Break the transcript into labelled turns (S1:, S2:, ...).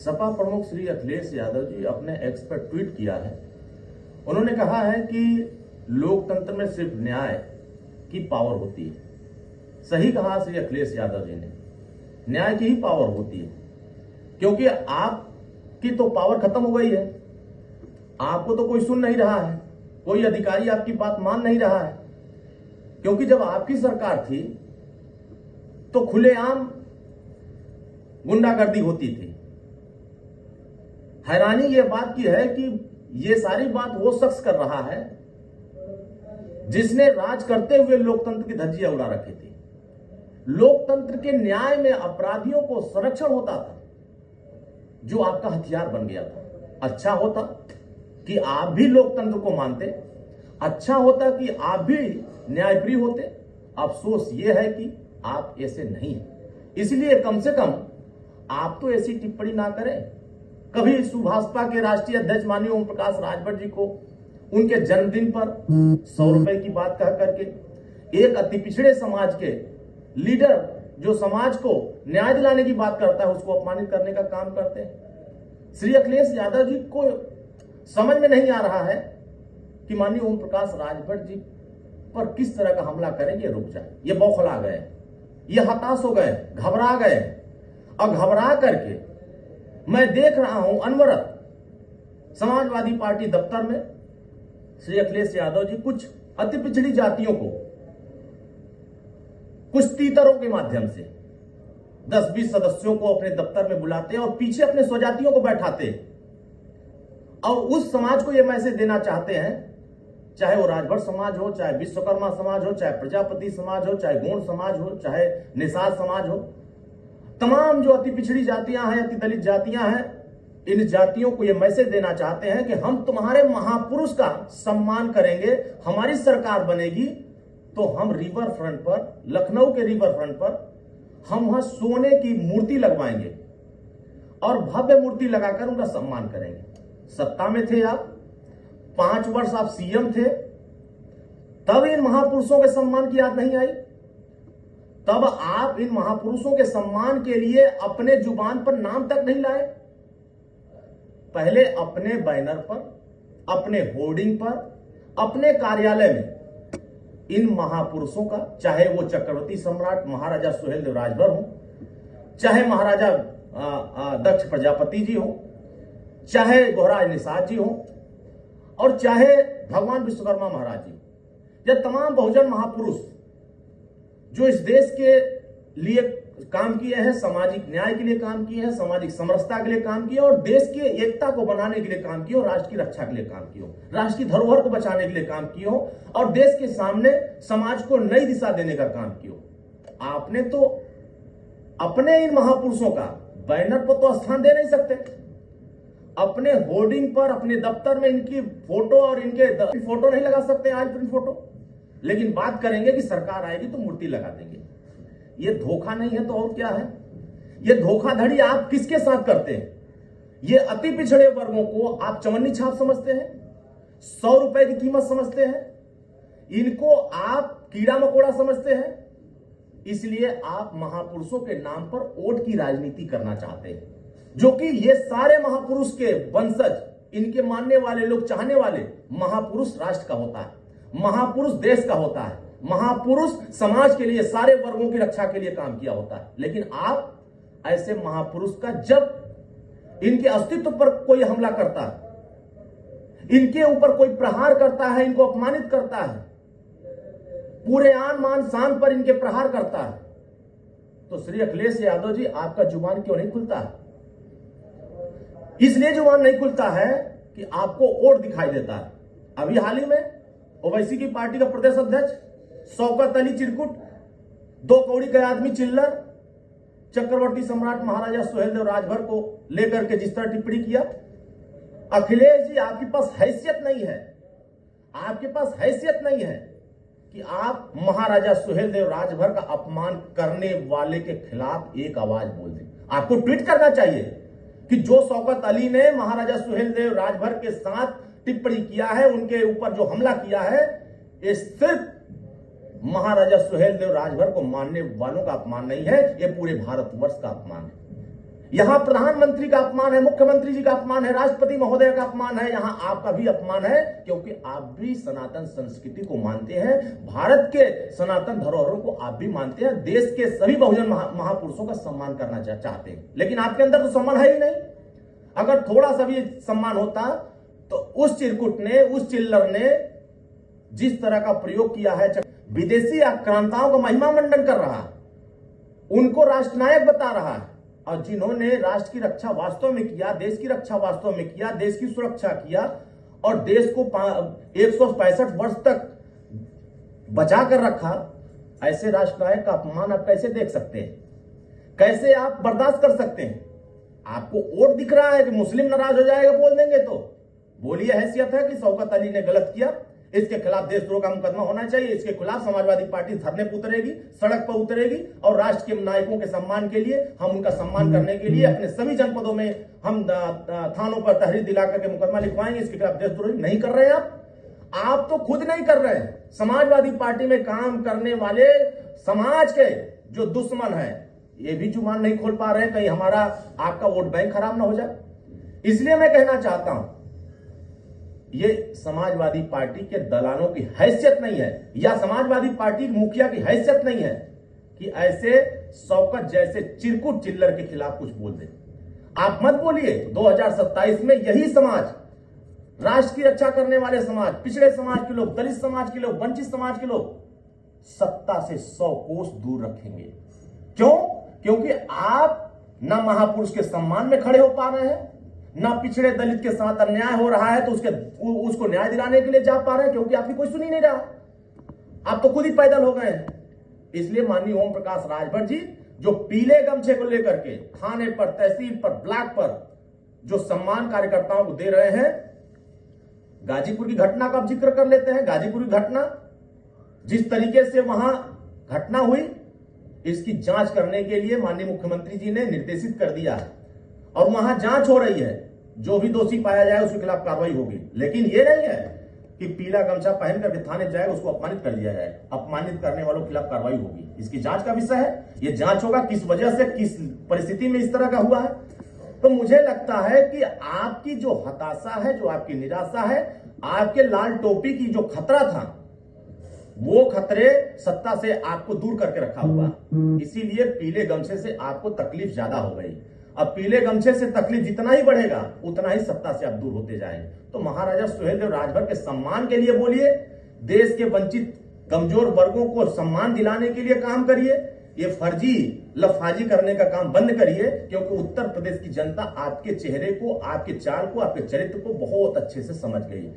S1: सपा प्रमुख श्री अखिलेश यादव जी अपने एक्स पर ट्वीट किया है। उन्होंने कहा है कि लोकतंत्र में सिर्फ न्याय की पावर होती है। सही कहा श्री अखिलेश यादव जी ने, न्याय की ही पावर होती है, क्योंकि आपकी तो पावर खत्म हो गई है। आपको तो कोई सुन नहीं रहा है, कोई अधिकारी आपकी बात मान नहीं रहा है, क्योंकि जब आपकी सरकार थी तो खुलेआम गुंडागर्दी होती थी। हैरानी यह बात की है कि यह सारी बात वो शख्स कर रहा है जिसने राज करते हुए लोकतंत्र की धज्जियां उड़ा रखी थी। लोकतंत्र के न्याय में अपराधियों को संरक्षण होता था, जो आपका हथियार बन गया था। अच्छा होता कि आप भी लोकतंत्र को मानते, अच्छा होता कि आप भी न्यायप्रिय होते। अफसोस यह है कि आप ऐसे नहीं हैं। इसलिए कम से कम आप तो ऐसी टिप्पणी ना करें। कभी सुभाषपा के राष्ट्रीय अध्यक्ष माननीय ओम प्रकाश राजभर जी को उनके जन्मदिन पर 100 रुपए की बात कह करके एक अति पिछड़े समाज के लीडर जो समाज को न्याय दिलाने की बात करता है, उसको अपमानित करने का काम करते हैं। श्री अखिलेश यादव जी को समझ में नहीं आ रहा है कि माननीय ओम प्रकाश राजभर जी पर किस तरह का हमला करेंगे, रुक जाए। ये बौखला गए, ये हताश हो गए, घबरा गए, और घबरा करके मैं देख रहा हूं अनवरत समाजवादी पार्टी दफ्तर में श्री अखिलेश यादव जी कुछ अति पिछड़ी जातियों को कुछ तीतरों के माध्यम से 10-20 सदस्यों को अपने दफ्तर में बुलाते और पीछे अपने स्वजातियों को बैठाते और उस समाज को यह मैसेज देना चाहते हैं, चाहे वो राजभर समाज हो, चाहे विश्वकर्मा समाज हो, चाहे प्रजापति समाज हो, चाहे गौड़ समाज हो, चाहे निषाद समाज हो, तमाम जो अति पिछड़ी जातियां हैं, अति दलित जातियां हैं, इन जातियों को यह मैसेज देना चाहते हैं कि हम तुम्हारे महापुरुष का सम्मान करेंगे। हमारी सरकार बनेगी तो हम रिवर फ्रंट पर, लखनऊ के रिवर फ्रंट पर हम वहां सोने की मूर्ति लगवाएंगे और भव्य मूर्ति लगाकर उनका सम्मान करेंगे। सत्ता में थे आप, 5 वर्ष आप सीएम थे, तब इन महापुरुषों के सम्मान की याद नहीं आई? तब आप इन महापुरुषों के सम्मान के लिए अपने जुबान पर नाम तक नहीं लाए? पहले अपने बैनर पर, अपने होर्डिंग पर, अपने कार्यालय में इन महापुरुषों का, चाहे वो चक्रवर्ती सम्राट महाराजा सुहेलदेव राजभर हो, चाहे महाराजा दक्ष प्रजापति जी हो, चाहे गोहराज निषाद जी हो, और चाहे भगवान विश्वकर्मा महाराज जी, यह तमाम बहुजन महापुरुष जो इस देश के लिए काम किए हैं, सामाजिक न्याय के लिए काम किए हैं, सामाजिक समरसता के लिए काम किए, और देश की एकता को बनाने के लिए काम किए, और राष्ट्र की रक्षा के लिए काम किए, राष्ट्र की धरोहर को बचाने के लिए काम किए, और देश के सामने समाज को नई दिशा देने का काम किए। आपने तो अपने इन महापुरुषों का बैनर पर तो स्थान दे नहीं सकते, अपने होर्डिंग पर, अपने दफ्तर में इनकी फोटो और इनके फोटो नहीं लगा सकते, आज प्रिंट फोटो, लेकिन बात करेंगे कि सरकार आएगी तो मूर्ति लगा देंगे। ये धोखा नहीं है तो और क्या है? ये धोखाधड़ी आप किसके साथ करते हैं? ये अति पिछड़े वर्गों को आप चवन्नी छाप समझते हैं, 100 रुपए की कीमत समझते हैं, इनको आप कीड़ा मकोड़ा समझते हैं, इसलिए आप महापुरुषों के नाम पर वोट की राजनीति करना चाहते हैं, जो कि ये सारे महापुरुष के वंशज, इनके मानने वाले लोग, चाहने वाले, महापुरुष राष्ट्र का होता है, महापुरुष देश का होता है, महापुरुष समाज के लिए, सारे वर्गों की रक्षा के लिए काम किया होता है। लेकिन आप ऐसे महापुरुष का जब इनके अस्तित्व पर कोई हमला करता है, इनके ऊपर कोई प्रहार करता है, इनको अपमानित करता है, पूरे आन मान शान पर इनके प्रहार करता है, तो श्री अखिलेश यादव जी आपका जुबान क्यों नहीं खुलता है? इसलिए जुबान नहीं खुलता है कि आपको वोट दिखाई देता है। अभी हाल ही में ओवैसी की पार्टी का प्रदेश अध्यक्ष शौकत अली चिरकुट, 2 कौड़ी के आदमी चिल्लर, चक्रवर्ती सम्राट महाराजा सुहेलदेव राजभर को लेकर के जिस तरह टिप्पणी किया, अखिलेश जी आपके पास हैसियत नहीं है, आपके पास हैसियत नहीं है कि आप महाराजा सुहेलदेव राजभर का अपमान करने वाले के खिलाफ एक आवाज बोल दें। आपको ट्वीट करना चाहिए कि जो शौकत अली ने महाराजा सुहेलदेव राजभर के साथ टिप्पणी किया है, उनके ऊपर जो हमला किया है, ये सिर्फ महाराजा सुहेलदेव राजभर को मानने वालों का अपमान नहीं है, ये पूरे भारतवर्ष का अपमान है। यहां प्रधानमंत्री का अपमान है, मुख्यमंत्री जी का अपमान है, राष्ट्रपति महोदय का अपमान है, यहां आपका भी अपमान है, क्योंकि आप भी सनातन संस्कृति को मानते हैं, भारत के सनातन धरोहरों को आप भी मानते हैं, देश के सभी बहुजन महापुरुषों का सम्मान करना चाहते हैं, लेकिन आपके अंदर तो सम्मान है ही नहीं। अगर थोड़ा सा भी सम्मान होता तो उस चिरकुट ने, उस चिल्लर ने जिस तरह का प्रयोग किया है, विदेशी आक्रांताओं का महिमा मंडन कर रहा है, उनको राष्ट्रनायक बता रहा है, और जिन्होंने राष्ट्र की रक्षा वास्तव में किया, देश की रक्षा वास्तव में किया, देश की सुरक्षा किया और देश को 165 वर्ष तक बचा कर रखा, ऐसे राष्ट्रनायक का अपमान आप कैसे देख सकते हैं? कैसे आप बर्दाश्त कर सकते हैं? आपको वोट दिख रहा है कि मुस्लिम नाराज हो जाएगा बोल देंगे तो बोलिए, हैसियत है कि शौकत अली ने गलत किया, इसके खिलाफ देशद्रोह का मुकदमा होना चाहिए, इसके खिलाफ समाजवादी पार्टी धरने पर उतरेगी, सड़क पर उतरेगी, और राष्ट्र के नायकों के सम्मान के लिए, हम उनका सम्मान करने के लिए अपने सभी जनपदों में हम थानों पर तहरीर दिला करके मुकदमा लिखवाएंगे। इसके खिलाफ देशद्रोह नहीं कर रहे हैं आप तो खुद नहीं कर रहे हैं। समाजवादी पार्टी में काम करने वाले समाज के जो दुश्मन है, ये भी जुबान नहीं खोल पा रहे हैं, कहीं हमारा आपका वोट बैंक खराब ना हो जाए। इसलिए मैं कहना चाहता हूं, ये समाजवादी पार्टी के दलालों की हैसियत नहीं है, या समाजवादी पार्टी मुखिया की हैसियत नहीं है कि ऐसे शौकत जैसे चिरकुट चिल्लर के खिलाफ कुछ बोल दे। आप मत बोलिए। 2027 में यही समाज, राष्ट्र की रक्षा करने वाले समाज, पिछड़े समाज के लोग, दलित समाज के लोग, वंचित समाज के लोग सत्ता से 100 कोस दूर रखेंगे। क्यों? क्योंकि आप ना महापुरुष के सम्मान में खड़े हो पा रहे हैं, ना पिछड़े दलित के साथ अन्याय हो रहा है तो उसको न्याय दिलाने के लिए जा पा रहे हैं, क्योंकि आपकी कोई सुन ही नहीं रहा, आप तो खुद ही पैदल हो गए हैं। इसलिए माननीय ओम प्रकाश राजभर जी, जो पीले गमछे को लेकर के थाने पर, तहसील पर, ब्लॉक पर जो सम्मान कार्यकर्ताओं को दे रहे हैं, गाजीपुर की घटना का आप जिक्र कर लेते हैं। गाजीपुर की घटना, जिस तरीके से वहां घटना हुई, इसकी जांच करने के लिए माननीय मुख्यमंत्री जी ने निर्देशित कर दिया है और वहां जांच हो रही है। जो भी दोषी पाया जाए उसके खिलाफ कार्रवाई होगी, लेकिन यह नहीं है कि पीला गमछा पहन करके थाने जाएगा उसको अपमानित कर दिया जाए। अपमानित करने वालों के खिलाफ कार्रवाई होगी, इसकी जांच का विषय है। यह जांच होगा किस वजह से, किस परिस्थिति में इस तरह का हुआ है। तो मुझे लगता है कि आपकी जो हताशा है, जो आपकी निराशा है, आपके लाल टोपी की जो खतरा था, वो खतरे सत्ता से आपको दूर करके रखा हुआ, इसीलिए पीले गमछे से आपको तकलीफ ज्यादा हो गई। अब पीले गमछे से तकलीफ जितना ही बढ़ेगा उतना ही सत्ता से आप दूर होते जाएंगे। तो महाराजा सुहेलदेव राजभर के सम्मान के लिए बोलिए, देश के वंचित कमजोर वर्गों को सम्मान दिलाने के लिए काम करिए, ये फर्जी लफाजी करने का काम बंद करिए, क्योंकि उत्तर प्रदेश की जनता आपके चेहरे को, आपके चाल को, आपके चरित्र को बहुत अच्छे से समझ गई।